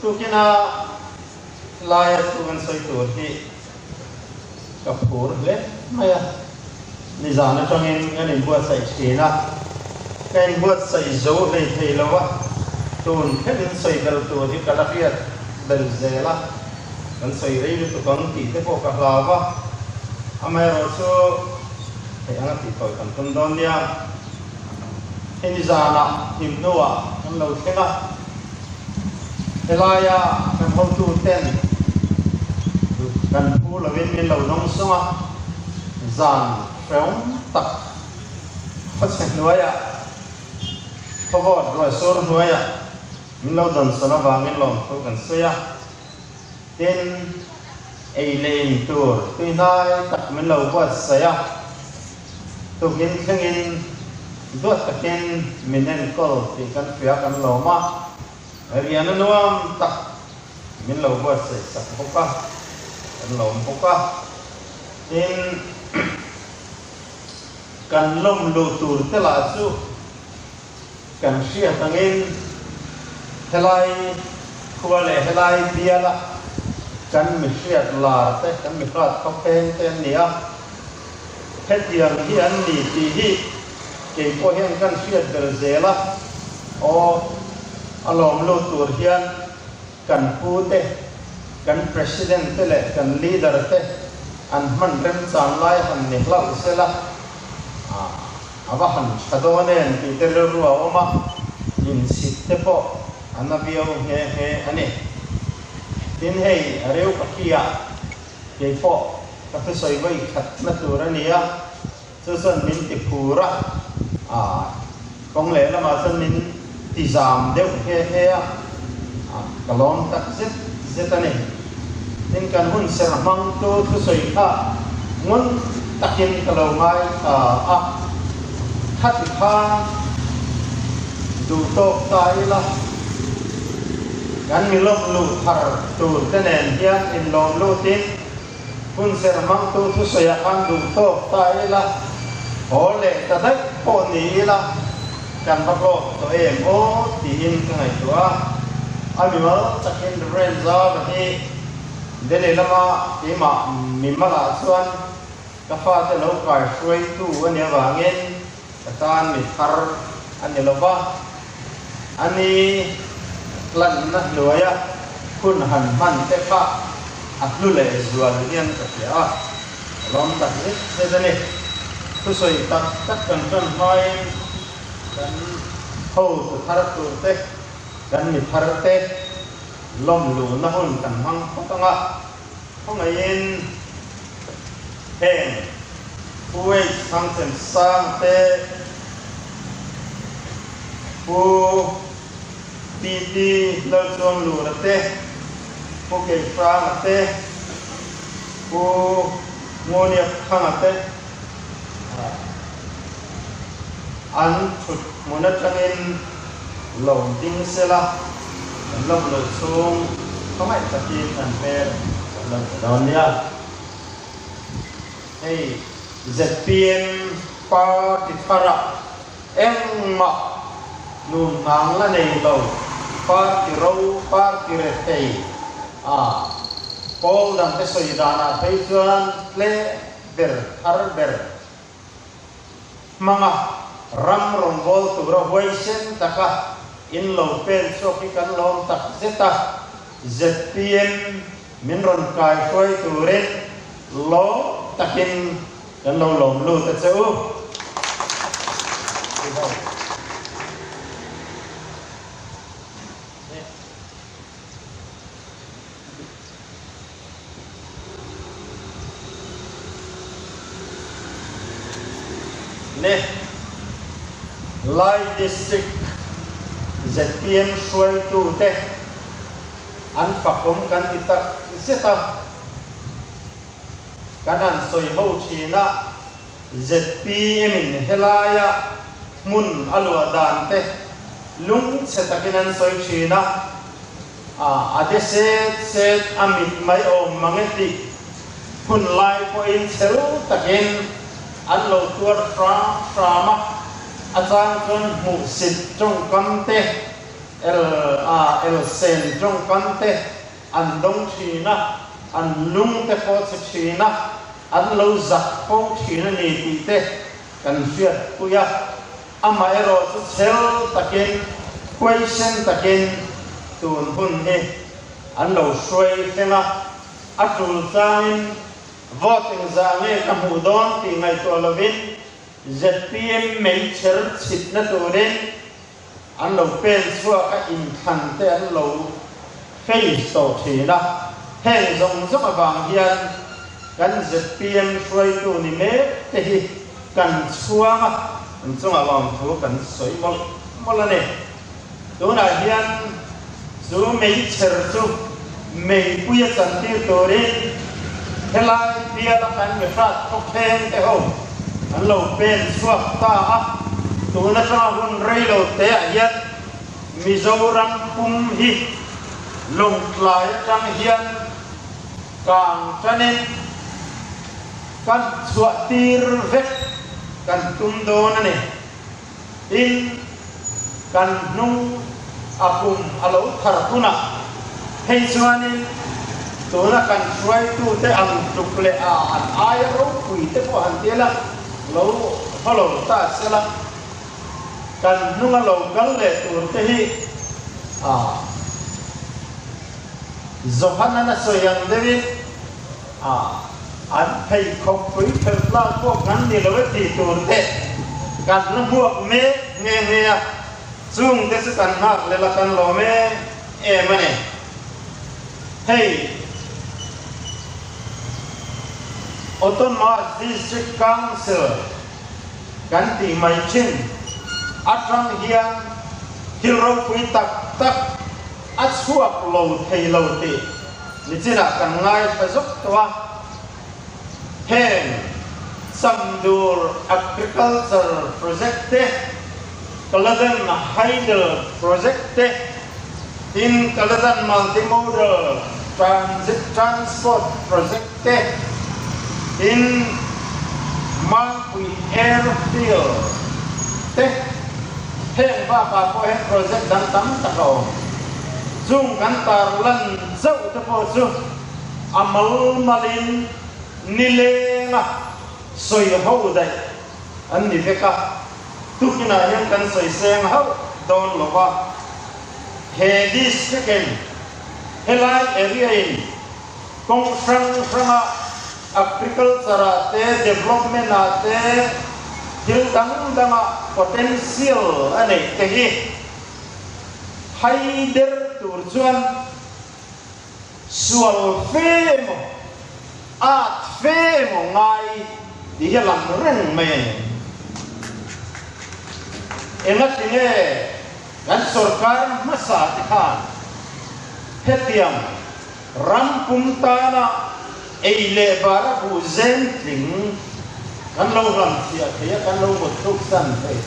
tu kina lai tu kan soi tu hi kapur le maya ni zana tangin ngani buat sai china kan buat sai zo le thei lawa tun khenin soi bel tu hi kalafiat bel zela kan soi rei tu kang ti te ko ka lawa amai ro so he anga ti ko kan tun don dia ni zana him noa kan lo thena helaya kan ho tu ten kan pu la min lo nong songa zan freong tak phát nuaya pavot lo sor nuaya min lo dan sana wangin lom to kan soya ten ei lein tur tuinai tak min lo buat saya to gin khangin buat takin minen kol ti kan pia kan loma ariana nuam tak min lo buat sai sak poka kan lom poka ten kan lom lu tur tela su kan sia tangin helai kuale helai biala kan mi sia la te kan mi prat ko pen ten nia het yang hi an ni ti hi ke ko hian kan sia del zela o alom lu tur hian kan pu te kan president te le kan leader te an man rem chan lai han ni hla sela awahan sadonen peter ruwa oma in sitte po anabio he ani tin hei areu pakia ke po ka pe soi bai khat na turania chusan min ti pura kong le la ma san min ti zam deu he kalom tak zet ani tin kan hun sermang tu soi kha ngun takin kalau mai khát kha đủ tốt tai la gan mi lom lu thar tu tenen hian in lom lu tin kun ser mang tu thu soya kan đủ tốt tai la ho le ta dai po ni la kan ba ko to em o ti in kai tua ami ma takin renza ba hi dele lama ti ma mi mala chuan ka fa te lo kai shui tu ania wangin katan mi thar ani lova ani lan na loya kun han man te pa atlu le zual nian ka ya lom tak se dane tu soi tak kan hai kan ho tu thar tu te kan mi thar te lom lu na hun kan hang patanga hongain heng uwe sang sen sang te pu ti lo chom lu na te pu ke fra te pu ngonia khang te an thut mona changin lo ding sela lo lo chung khamai takin an per lo donia hey ZPM party para engma nun ngang la nei lo party ro party retei pol dam te soi dana peichuan le ber har ber manga ram rom bol tu ro hoisen taka in lo pen so ki kan lom tak zeta ZPM min ron kai khoi tu ren lo takin kan lo lom lu ta cheu ne Lai district ZPM suai tu te an pakom kan itak seta kanan soi ho china ZPM in helaya mun alwa dan te lung setakinan soi china ade set amit mai om mangeti kun lai ko in chelu takin an lo tuar frama ajan kon mu sit trong kam te el sen trong kan te an dong thina an lung te ko thina an lo zak ko thina ni ti te kan fiat puya ama ero chu sel takin question takin tun hun he an lo shroi tena atul zain voting zange ka mudon ti ngai to lovin ZPM mấy chữ xịt nó tụ đến anh đầu bên xua cái in thành thế anh đầu phê tổ chỉ đó hệ dùng rất là vàng hiền gần ZPM xuôi tụ ni mế thì cần xua mà chúng là vàng thú cần sấy một lần này tụ là hiền dù mấy chữ chú mấy quy chân tiêu tụ đến thế là bia là cái người phát không khen thế không anh lâu bên suốt ta tụi nó cho hun rây lâu té hiền Mizoram kum hi lồng lại trong hiền càng cho nên kan suat tir vek kan tum do này in kan nung akum alo tharkuna hay cho nên tụi nó kan suai tu te ang trục lệ an ai ro quỷ te ko han te la lâu hello ta sẽ là cần nung lâu gắn lệ tuổi thế hi Johanna na soyang David anh thầy không quý thật là quốc ngắn đi lâu thì tuổi thế cần nó buộc mê nghe chung thế sẽ cần hát lệ là cần lo mê em này hey Autonomous District Council kan ti mai chin atrang hian hero pui tak asuak lo thei lo ti ni china kan ngai pa zok twa hen samdur agriculture project te kaladan hydel project te in kaladan multimodal transport project te in Mangpui airfield te heng ba pa ko he project dan tam ta ko chung kan tar lan zau te po chu amal malin nilenga soi ho dai an ni veka tu kina yang kan soi seng ho don lo ba he this second helai area in kong franga agriculture te development te hil dang potential ane te hi haider tur chuan sual femo at femo ngai di helam reng me engat tinge kan sarkar masa tikhan hetiam rampung tana eile bara bu zentling kan lo ram sia thia kan lo mot thuk san thei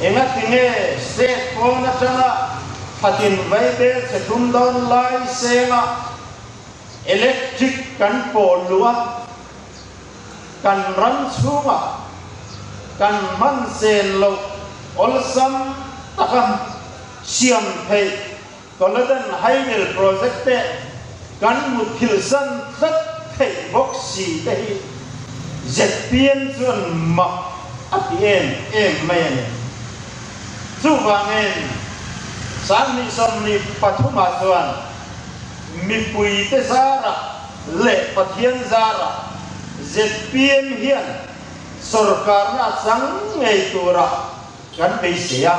enga tinge state ko na chana hatin vai be se thum don lai senga electric kan pol luwa kan ran chunga kan man sen lo olsam takam siam thei koladan hainel project te kan muthil san tất thầy bốc xì đây dệt biên chuẩn mặc ấp em men chú vàng em sáng ni som ni pathuma chuan mi pui te zara le pathian zara dệt biên hiền sarkar na sang ngei tura kan be sia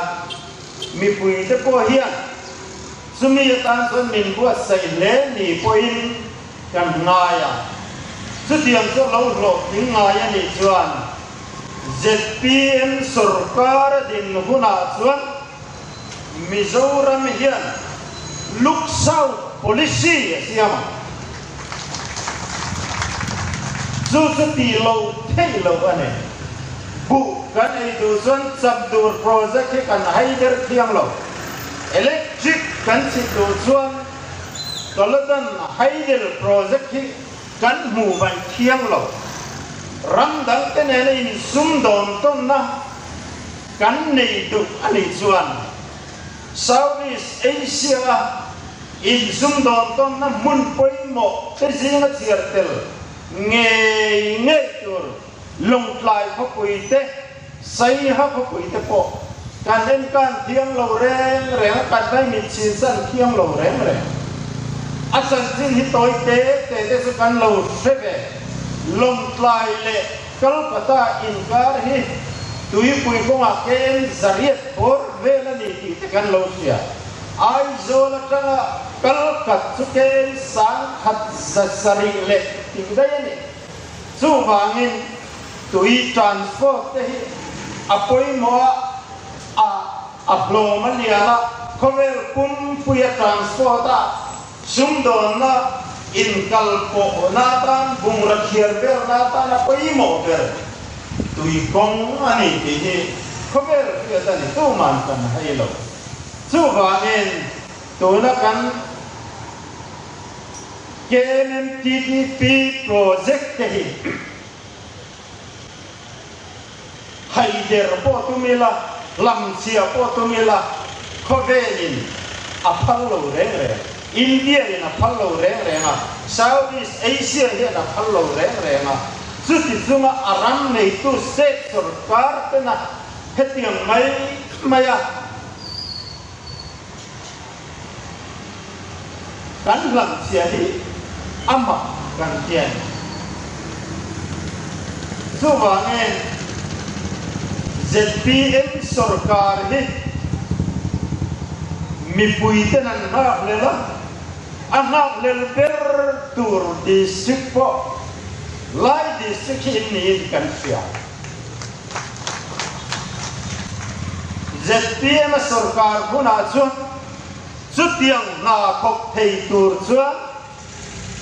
mi pui te po hiền sumi tan son min buat sai le ni poin kan ngaya chu tiang chu lo lo ting ngaya ni chuan ZPM sarkar din huna chuan Mizoram hian luksau policy siam chu ti lo thei lo ane bu kan ei du chuan sabdur project kan haider thiang lo electric kan si do chuan kaladan haidel project hi kan mu ban thiang lo ram dang te ne in sum don ton na kan nei du ani chuan Southeast Asia in zoom don ton na mun poi mo te zinga chirtel nge tur long tlai kho pui te sai ha kho pui te po kan en kan thiang lo reng kan vai mi chin san thiang lo reng asan chin hi toi te su kan lo seve long tlai le kalpata in kar hi tui pui ko ma ken zariat por vela ni ti kan lo sia ai zo la tanga kalkat su ken sang khat sari le ti dai ni su wangin tui transport te hi apoi mo a blo maliala khovel kum puya transport a sum don na in kalpo na tan bung rakhier ber na tan apoi mo ber tui kong ani ti khovel puya tan tu man kan hai lo su wangin tu na kan KMTTP project te hi Haider po tumila lam sia po tumila khovelin apallo reng India in apallo reng Southeast Asia in apallo reng suti sunga aram nei tu set sarkar tena hetiang mai maya kan lam sia hi amma kan tian suwangen ZPM sarkar hi mi puiten an hak lela anak lel ber tur district po lai district ini kan sia ZPM sarkar guna sutiang na kok thei tur chuan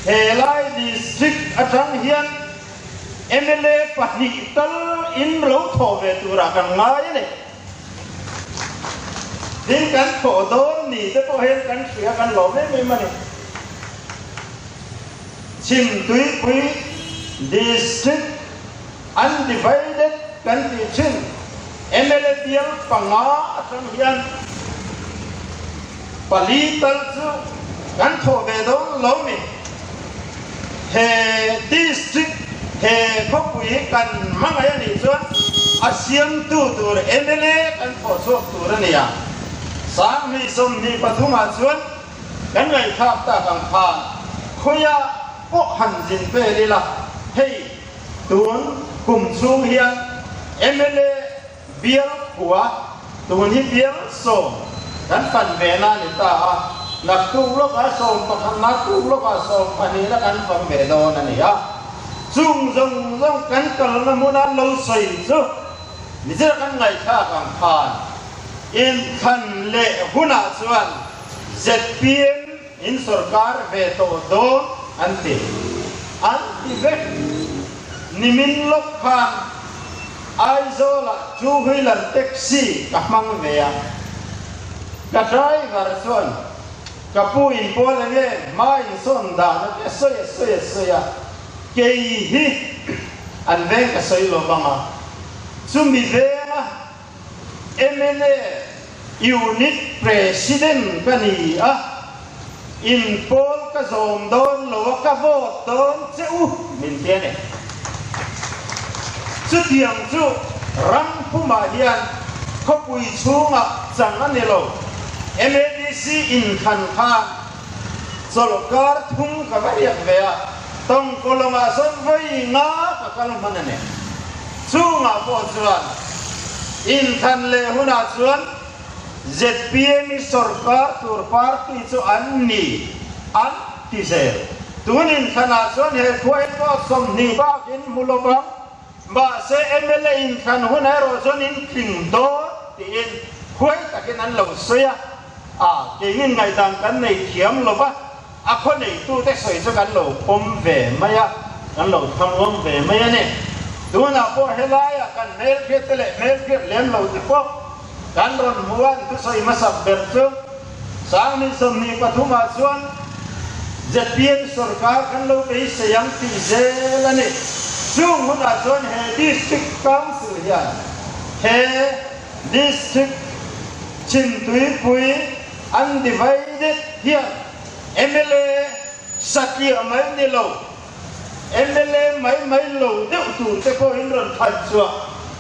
helai district atang hian MLA pahni tal in lo tho ve tura kan ngai ne din kan tho don ni te po hen kan sia kan lo me mani chim tui pui district undivided kan ti chin MLA tiang panga atang hian palital chu kan tho ve don lo mi he district he khopui kan mangaya ni chuan asiam tu tur MLA kan pho chok tur ania sang mi som ni pathuma chuan kan ngai thap ta kang pha khoya po han jin pe lila hei tun kum chung hian MLA bial kwa tun hi bial som kan pan ve na ni ta nak tu lo ka som pa kan nak tu lo ka som pani la kan pam ve do na ni ya chung zong kan kal na muna lo soi chu ni je kan ngai tha kang phan in khan le huna chuan ZPM in sarkar ve to do anti ve nimin lok khan aizola chu huilan taxi ka mang ve ya ka driver chuan ka pu in pol ve mai son da na ke soya kei hi an veng ka soi lo banga sumi venga MLA unit president kani in pol ka zom don lo ka vote don cheu min tiane chu tiang chu ram phuma hian khopui chunga changani lo MADC in khan kha solokar thum ka variak vea tong koloma son vai nga ka kalman ne chunga po chuan in than le huna chuan ZPM sarkar tur party chu anni anti-sel tunin thana chuan he khoi ko som ni ba in mulobang ba se MLA in than huna ro chuan in thing do ti in khoi takin an lo soya ke ngin ngai dang kan nei thiam lo ba a kho nei tu te soi chu kan lo pom ve maya kan lo tham om ve maya ne tuna po helaya kan mel phet lem lo te po kan ron muan tu soi masab ber chu sang ni som ni pathuma chuan ZPM sarkar kan lo pe sayang ti zelani chung huna chuan he district council hian he district chin tui pui undivided hian MLA sakia mai ni lo MLA mai lo deuh tur te ko in ron khat chuwa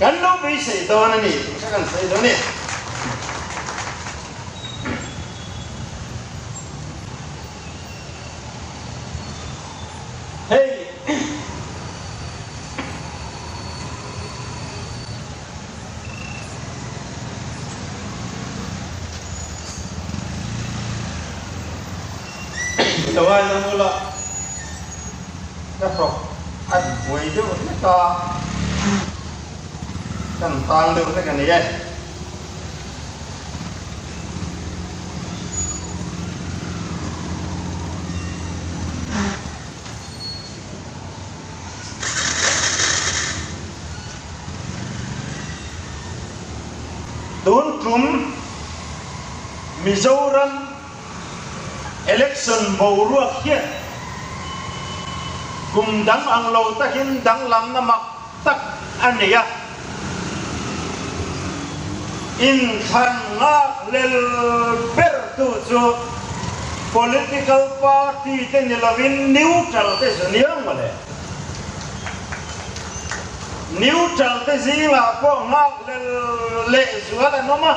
kan lo bi sei to na ni kan sei do ni hey Tawai na mula Nafrok At buhay doon Naka Kantang doon na ganyan Doon kung Mizoram election bauruak hian kum dang ang lo ta hin dang lam na mak tak ania in khan nga lel ber tu chu political party te nilavin neutral te suniang male neutral te zinga ko nga lel le zuala noma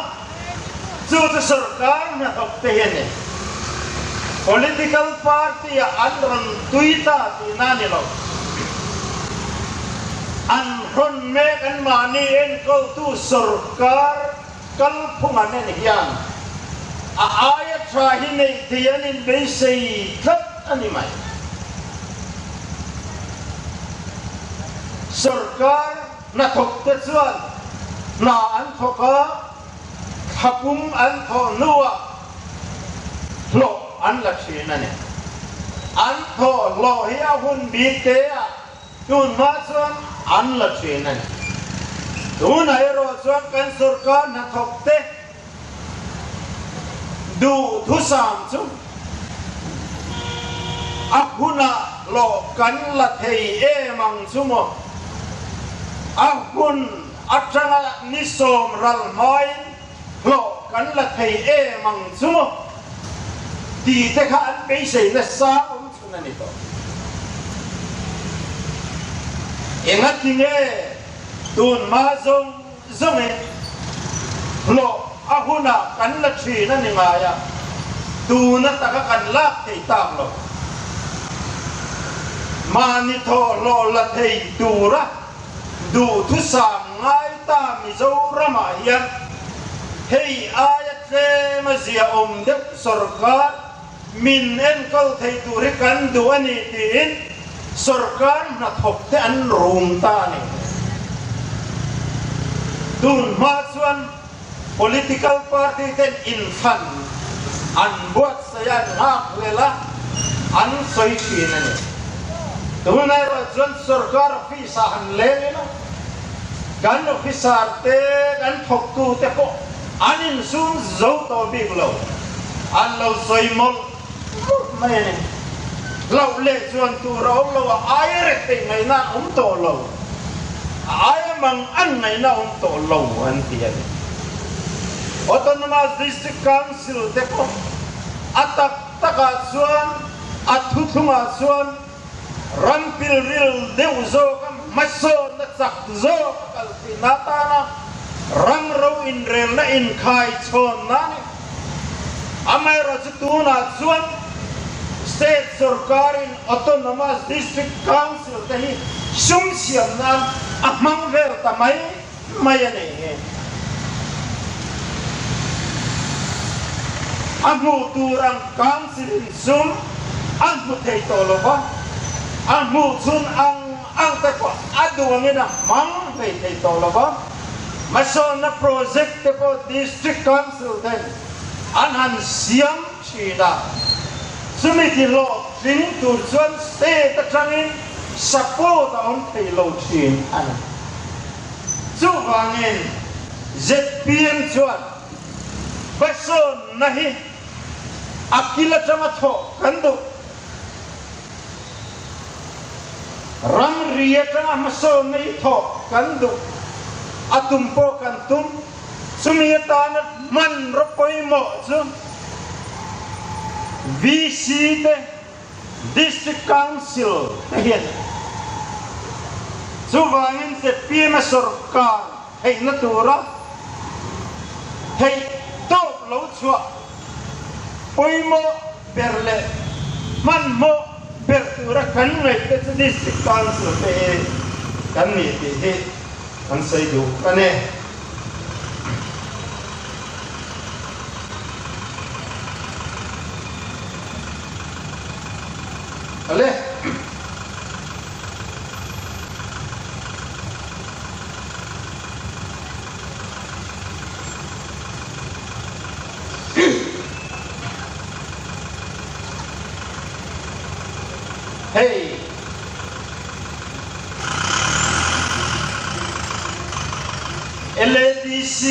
chu te sarkar na thok te hian political party anron tuita tinani lo anron me kan mani en ko tu sarkar kal phungan en hian aya trahine tianin beisei tlat ani mai sarkar na thok te chuan na an thoka thapum an tho nuwa lo an la china ne an tho lo hi a hun bi te a tun ma chuan an la china ne tun ai ro chuan kan sarkar na thok te du thu sam chu a huna lo kan la thei e mang chu mo a hun atanga ni som ral mai lo kan la thei e mang chu mo di te kha an be sei na sa chuna ni to engat tinge tun ma zong zong e lo ahuna kan la thi na ni nga ya tu na ta ka kan la thei tam lo ma ni tho lo la thei du ra du thu sam ngai ta mi zo ra ma ya hei ayat le ma zia de sarkar min en kal thei tu ri kan du ani tin sarkar na thok te an rum ta ni tun ma chuan political party ten in fan an buat sayan hak lela an soi chin ani tun ai ro chuan sarkar fi sa han le na kan officer te kan thok tu te ko anin sun zo to big lo an lo soi mol mai ne lo le chuan tu ro lo ai re te ngai na to lo ai mang an ngai na to lo an ti ani autonomous district council te ko atak taka chuan athuthunga chuan rampil ril deu zo kam maso na chak zo kal pinata na rang ro in rel na in khai chon na ni amai ro chutuna chuan state sarkar in autonomous district council te hi sum siam na amang ver ta mai ane he amu turang council in sum amu thei to lo ba amu chun ang ta ko aduang ina mang thei to lo ba mason na project te ko district council ten anhan siam chida sumiti lo tin tur chuan state atangin support on thei lo chin ana chu wangin ZPM chuan mason nahi akila chama tho kandu ram riya chama mason nahi tho kandu atumpo kantum sumiyata na man ropoi mo chu VC te District Council te hian chu wangin se PM sarkar hei na tura hei to lo chua poi mo perle man mo pertura kan ngai te District Council te kan ni te he kan sai du kane ale hey LADC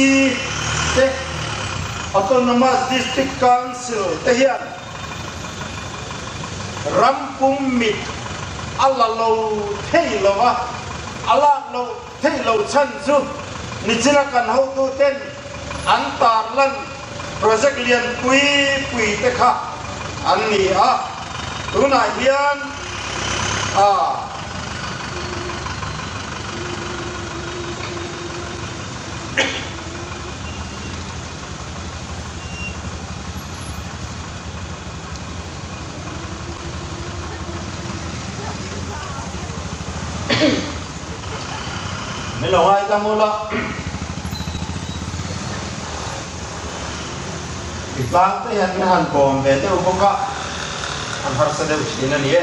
te Autonomous District Council te hian rampum mit ala lo thei lo wa ala lo thei lo chan chu ni china kan ho tu ten an tar lan project lian pui te kha an ni a tu na hian Melo ay kamula Ipang te yan nahan ko bete ubuka ang harsa de usina niye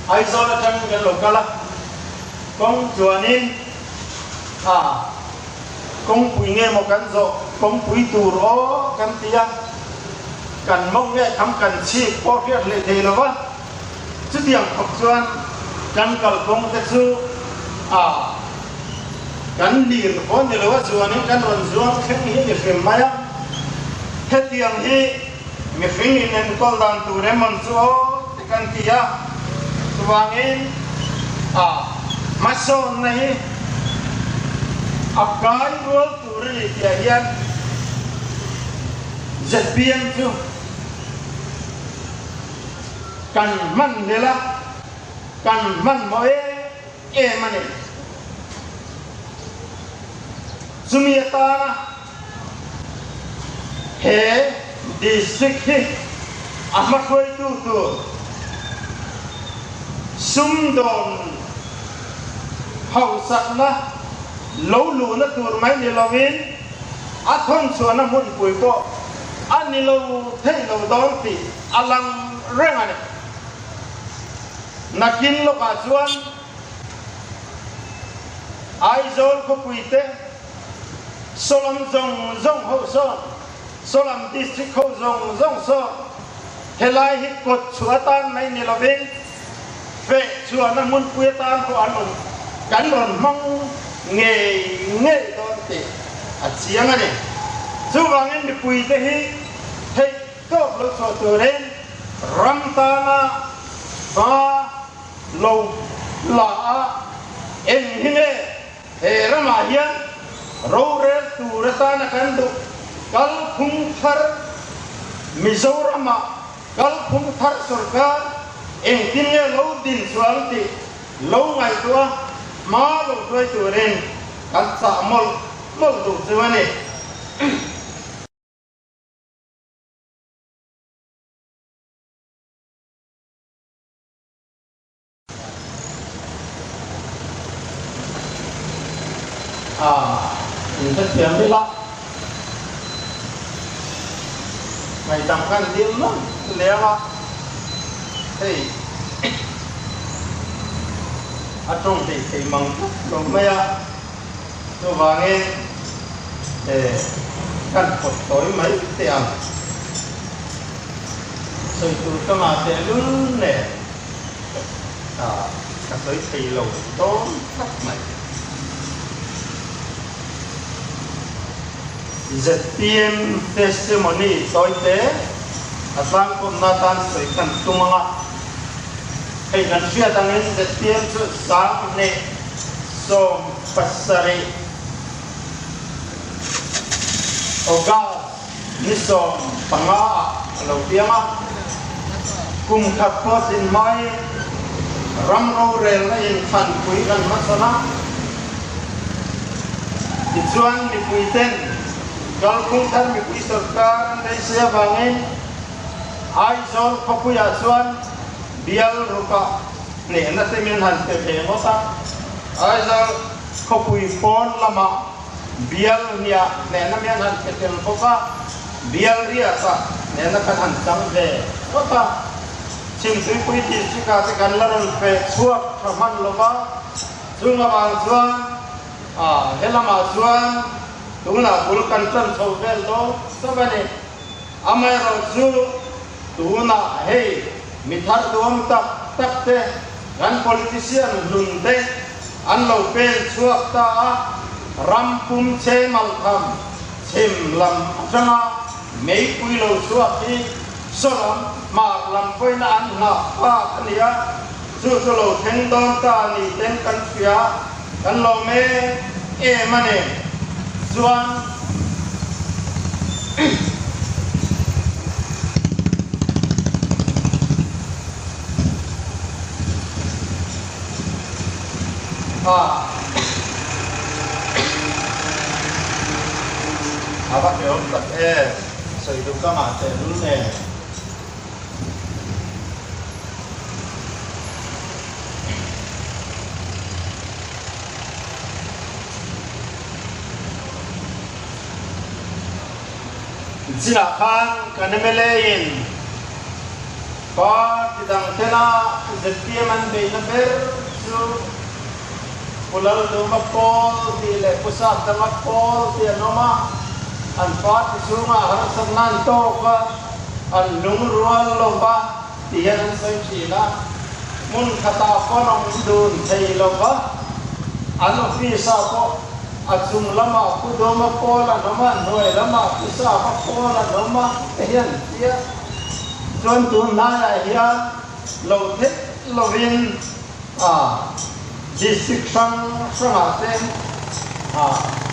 ay zona kan ng lokala kung juanin kung puinge mo kan zo kung pui turo kan tiya kan mong nge kam kan chi po fiat le te lo ba chu tiang kok chuan kan kalpong te chu kan lir ko ni lo wa chuanin kan ron zuang kheng hi ni fem maya hetiang hi mi fing in kol dan tu re man chu te kan tiya tuangin mason nahi akai rol tu re tiya yan ZPM chu kan man dela kan man moe mane sumiata he district he amakoi tu sumdon hausak na lo lu na tur mai ni lovin athon chuana mun pui ko ani lo thei lo don ti alang rengane nakin lo ka chuan ai zol ko puite solam zong ho son solam district ho zong so helai hi kot chuatan mai ni lovin fe chuana mun puitan ko anon kan ron mang nge don ti achiang ane chuwangin ni puite hi thei to lo so turen ramtana ba lo la em hine he rama hian ro re tu re ta na kan du kal phung thar mizorama kal phung thar sarkar em tin ye lo din sual ti lo ngai tua ma lo toi tu ren kan sa mol du chuane mình sẽ kiếm đi lắm mày tầm căn điểm lắm lẽ mà thì trong thì mong rồi mấy tôi vào nghe để căn cột tối mấy tiền rồi tôi có mà sẽ luôn nè các tới thì lầu tốt lắm mày ZPM testimony toite asang kum natan soikan tumanga ay nanfiya tangin ZPM su sang ne som pasari oga niso panga lo pianga kum khapot in mai ramro rel na in khan pui kan masana dichuan mi puiten gal kung thar mi pui sarkar dai sia bangin ai zon khopuya chuan bial ruka ne na temen han te pe mosa ai zon khopui pon lama bial nia ne na mian han te tel khoka bial ria sa ne na kan han sang ve kota chim tui pui ti chika te kan laron pe chuak thaman lova chunga bang chuan helama chuan tungna bul kan tan chovel do sabane amai ro chu tuna hei mithar dom tak tak te gan politician lun te an lo pen chuak ta rampum che mal tham chim lam changa mei pui lo chuak hi solam ma lam poi na an na pa ania chu chu lo theng don ta ni ten kan fia kan lo me e mane chuan apa keom tak so itu kama te lune silakan kanemelein pa tidang tena zetiaman be naber su pulal lumapol di le pusat damapol di anoma an pa tisunga harasan nanto ka an lungrual lomba tiyan sa china mun kata konong dun say lomba ano pisa ko at sumlama kudoma pola naman noy lama pisa ka pola nama tiyan tiya tuan tuan naya hiyan lotet lovin district sangaten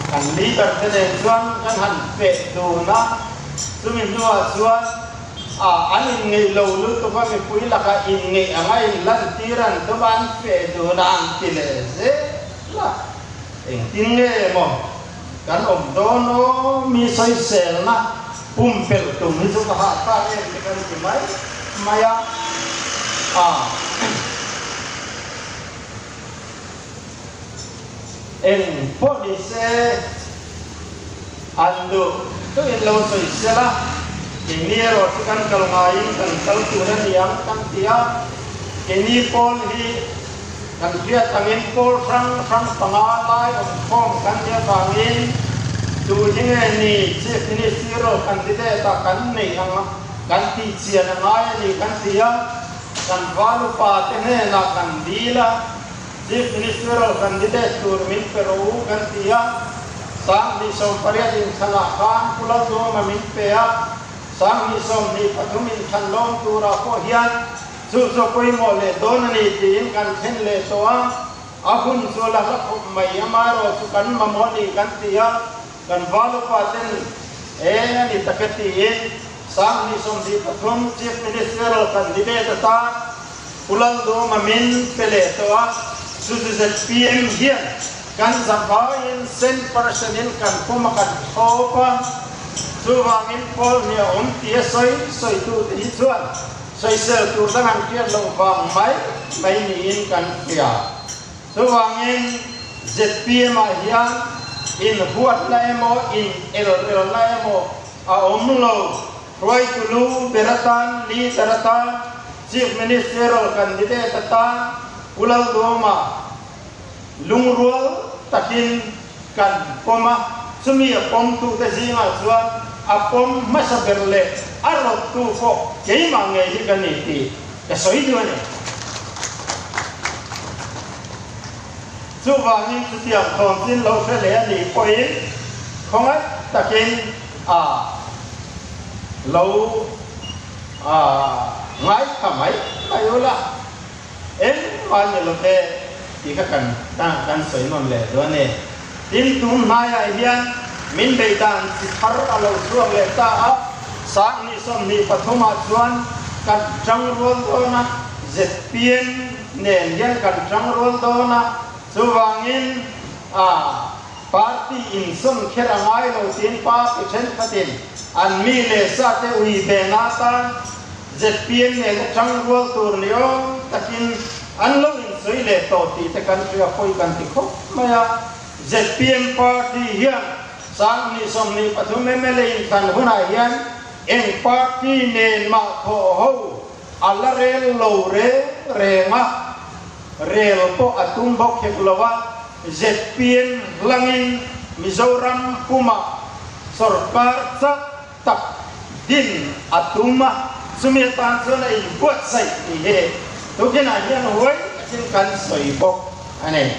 kan leader tene chuan kan han pe do na tumin nuwa chuan anin ngei lo lu to ba mi pui la ka in ngei angai lan tiran to ban pe do na ang tile se la eng tin nge mo kan om do no mi sai sel na pum pel to mi zo ha ta kan ki mai maya en police ando to en lo so isela ini ro kan kalngai kan kalturan yang kan dia ini pol hi kan dia tangin pol frang pangalai om kan dia bangin tu ni chief minister kan dia ta kan nei ang kan ti chian ngai ni kan dia kan walu pa tene na kan dila chief minister candidate turmin peru gantia sang ni som paria din sana kan pula do mamin pea sang ni som ni pathumin thanlom tura ko hian chu so koi mo le don ni tin kan then le toa ahun so la la mai amaro su kan mamoni gantia kan walu pa ten ni takati sang ni som di pathum chief minister candidate ta pula do mamin pele toa Sudah PM hian kan zabain sen personil kan pumakan opa suwangin pol nia tia soi tu hijuan soi sel tu tangan kia lo bang mai niin kan kia suwangin ZPM hian in huat laemo in el laemo omlo roi tulu beratan li beratan chief ministerial candidate ta ulal doma lungrual takin kan poma sumi pom tu te zinga chuan apom masaberle arot tu ko keima nge hi kaniti ka soi duane chuwangin chutiam thon tin lo fele ani poin khongai takin lo ngai kamai ayola man lo te ti ka kan soi non le do ne tin tum maya hian min beidan si thar alo suang le ta a sang ni som ni pathuma chuan kan tang rol dona zetpien nen yan kan tang rol dona chuwangin party in som kherangai lo tin pa pichen patin an mi le sa te ui be na tan zetpien ne tang rol tur leo takin an lo in soi le to ti te kan ria khoi kan ti kho maya zetpien party hian sang ni som ni pathum me le in kan huna hian eng party nen ma tho ho ala rel lo re nga rel po atum bok khek lowa zetpien langin Mizoram puma sarkar sak tak din atuma sumiltan sona in buat sai he to kena hian hoi akin kan soi bok ane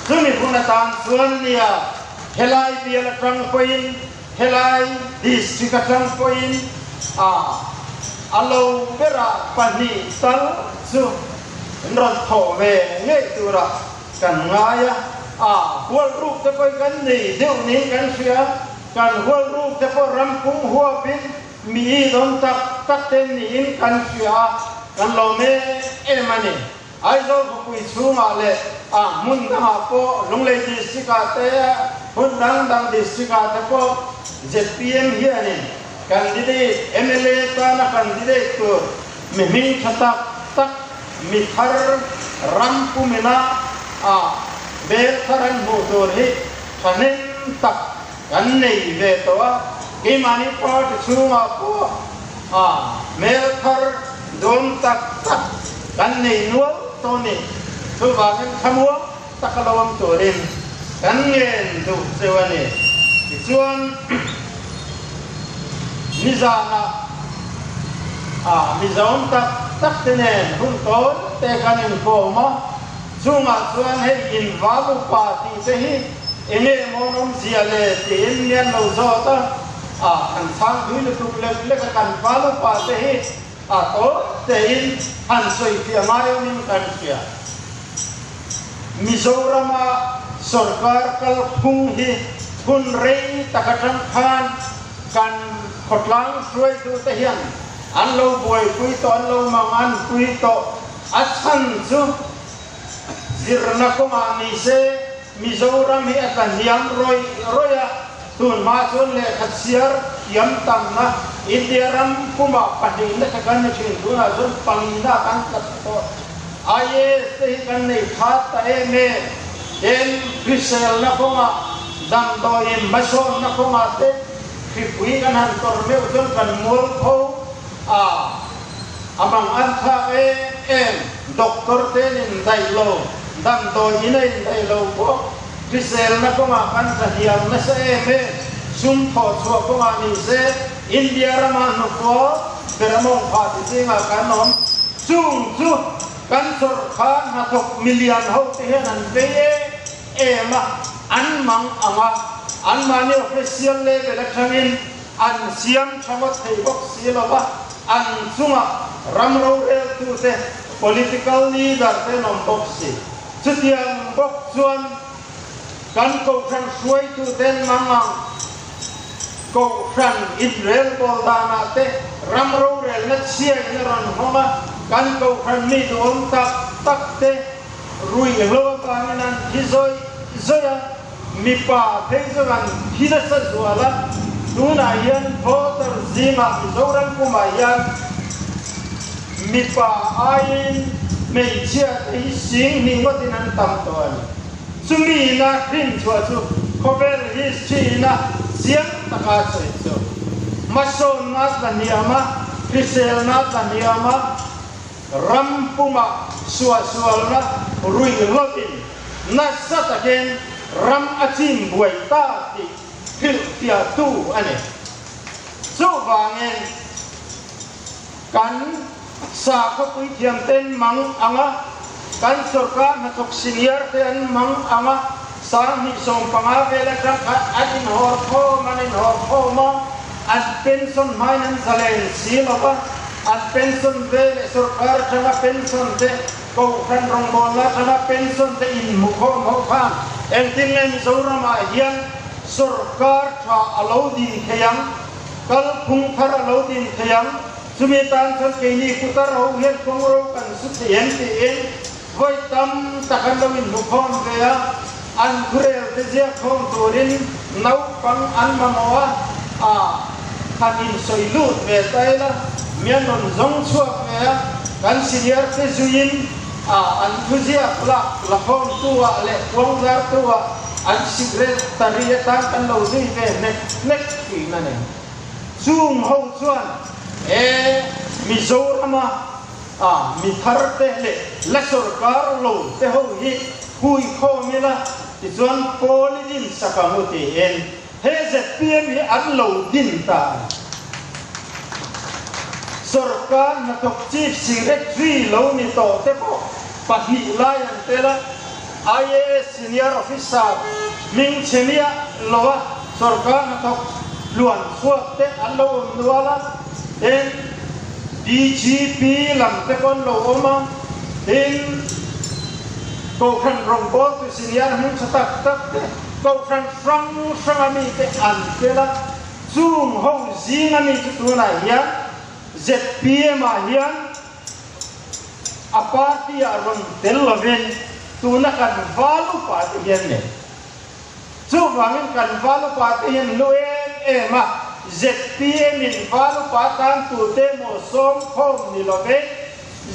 sumi puna tan suan nia helai biala tang poin helai district tang poin alo bera pani tal su ron tho ve nge tura kan ngaya hual rup te poi kan ni deu ni kan sia kan hual rup te po rampung hua bin mi don tak ten ni in kan sia kan lo me emani ai zo ko pui chunga le mun da po longlei district te hun dang district te po ZPM hi ani candidate MLA ta na candidate to mihing khatak tak mithar rampu mena bel tharan ho dor hi thanen tak kan nei ve to ke mani part chunga po mel thar don tak kan nei nuo to ni tu ba kan khamua takalawam to rin kan ngen tu sewani chuan Mizana Mizon tak tenen hun ton te kanin koma chunga chuan he in valu party te hi ene monom ziale te in nian lo zota an sang hui le tuk le kan valu party hi to te in han soi fi mai min kan sia Mizorama sarkar kal phung hi hun rei takatang khan kan khotlang suai tu te hian an lo boi pui to an lo mangan pui to achan chu zirna ko ma ni se Mizoram hi akan hiam roya tun ma chon le khatsiar yam tam na indiaram kuma pading na kan ni chin tu na zon pangina kan kat to aye se kan nei khat ta e me en krisel na ko ma dam do em mason na ko ma te pui kan han tor me ujon kan mol ko amang antha em doktor ten in dai lo dam do inai dai lo ko krisel na ko ma kan sa hiam na sa me sum tho chua ko ma ni se india rama no ko beramong pha ti nga kan nom chung chu kan sor khan ha thok million ho te han ve ema an mang anga an mani official level election an siam chamot thei bok silova an chunga ramro rel tu te political leader te nom bok si chutiam bok chuan kan ko khan suai tu ten mangang ko khan Israel boldana te ramro rel na sia ni ron homa kan ko khan mi don tak te rui lo pa nan hizoi zoya mi pa theizagan hidasa zuala tuna yan voter zima Mizoram kuma yan mi pa ain mei chia ei sing ni ngotin an tam ton sumi na khin chua chu khovel history na siam taka choi chu mason na taniama krisel na taniama rampuma sual na rui lotin na sataken ram achim buai ta ti khil tia tu ane chu wangen kan sa ko pui thiam ten mang anga kan sarkar na tok senior ten mang anga sa ni som panga vela ka atin hor kho manin hor kho ma at pension mainan salen silapa at pension vele sarkar chana pension de ko kan rong bola chana pension de in mukho mo kha en tin len Mizoram hian sarkar tha alodin khayang kal phung thar alodin khayang sumitan san keini kutar ho hian kongro kan su thian ti en voi tam takan lawin nukhon veya an kurel te je khom turin nau pang an mamawa kanin soilut ve taila mianon zong chuak veya kan senior te zuin an thuzia la khom tuwa le wangzar tuwa an sigret tariya tan kan lo zui ve nek ki na ne zoom ho chuan Mizorama mi thar te le la sarkar lo te ho hi hui kho mila ti chuan polidin sakamuti en he ZPM hi an lo din ta sarkar na tok chief secretary lo ni to te po pahni layan te la IAS senior officer ming chenia lowa sarkar na tok luan suak te an lo nuala en DGP làm te kon lo oma in ko khan rong bo tu senior hun tak ko khan frang ami te an te la zoom ho zing ami tu na hian ZPM a hian a party a ron tel loven tu na kan valu pa te hian ne chu wangin kan valu pa te hian loen ma ZPM in valu patan tu temo som khom ni lobe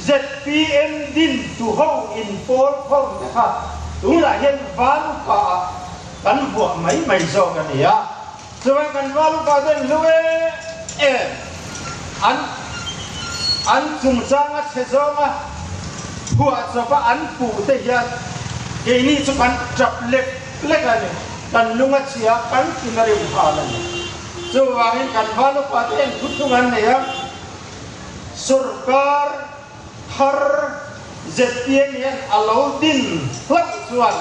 ZPM din tu ho in pol khom ha tu la hian valu pa kan buat mai zo kan ya chuan kan valu pa den lue an chung changa chezonga huwa chopa an pu te hian ke ni chu kan trap lek ani kan lunga chia kan kinari phalan so wangin kan valu paten thutungan ne ya sarkar har ZPM yan alodin plak chuan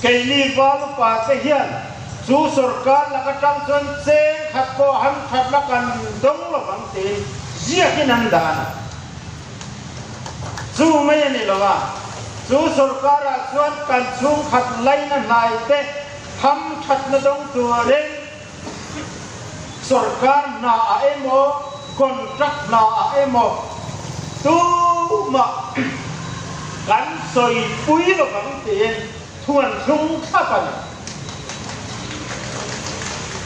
keini valu pate hian chu sarkar la ka tang chon cheng khat ko han khat la kan dong lo bang te zia hinan dana chu mai ni lo wa chu sarkar a chuan kan chung khat lai na nai te ham khat na dong tu re sarkar na a emo contract na a emo tu ma kan soi pui lo bang te thuan chung khapan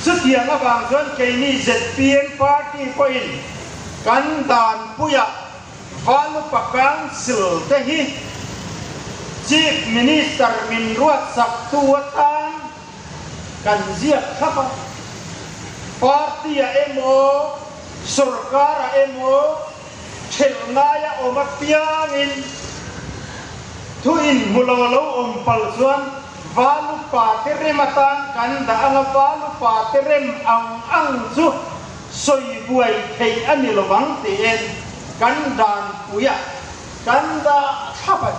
su tiang a bang chuan keini ZPM party point kan dan puya valu pakang sil te hi Chief Minister min ruat sak tuatan kan zia khapa party a emo sarkar a emo thelnaya omapiangin thuin mulolo ompal chuan valu patirem atan kan da anga valu patirem ang chu soi buai thei ani lowang te en kan dan puya kan da khapa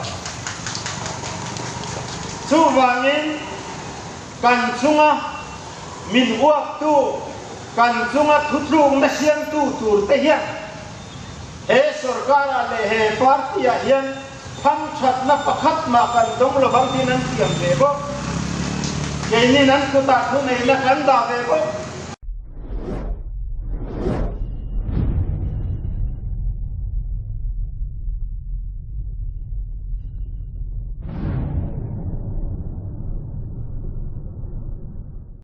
chu wangin kan chunga min uak tu kan chunga thutlung na siang tu tur te hian he sarkar le he party a hian phang that na pakhat ma kan dong lo bang tin an tiam ve bo ke ni nan ku ta thu nei na kan da ve bo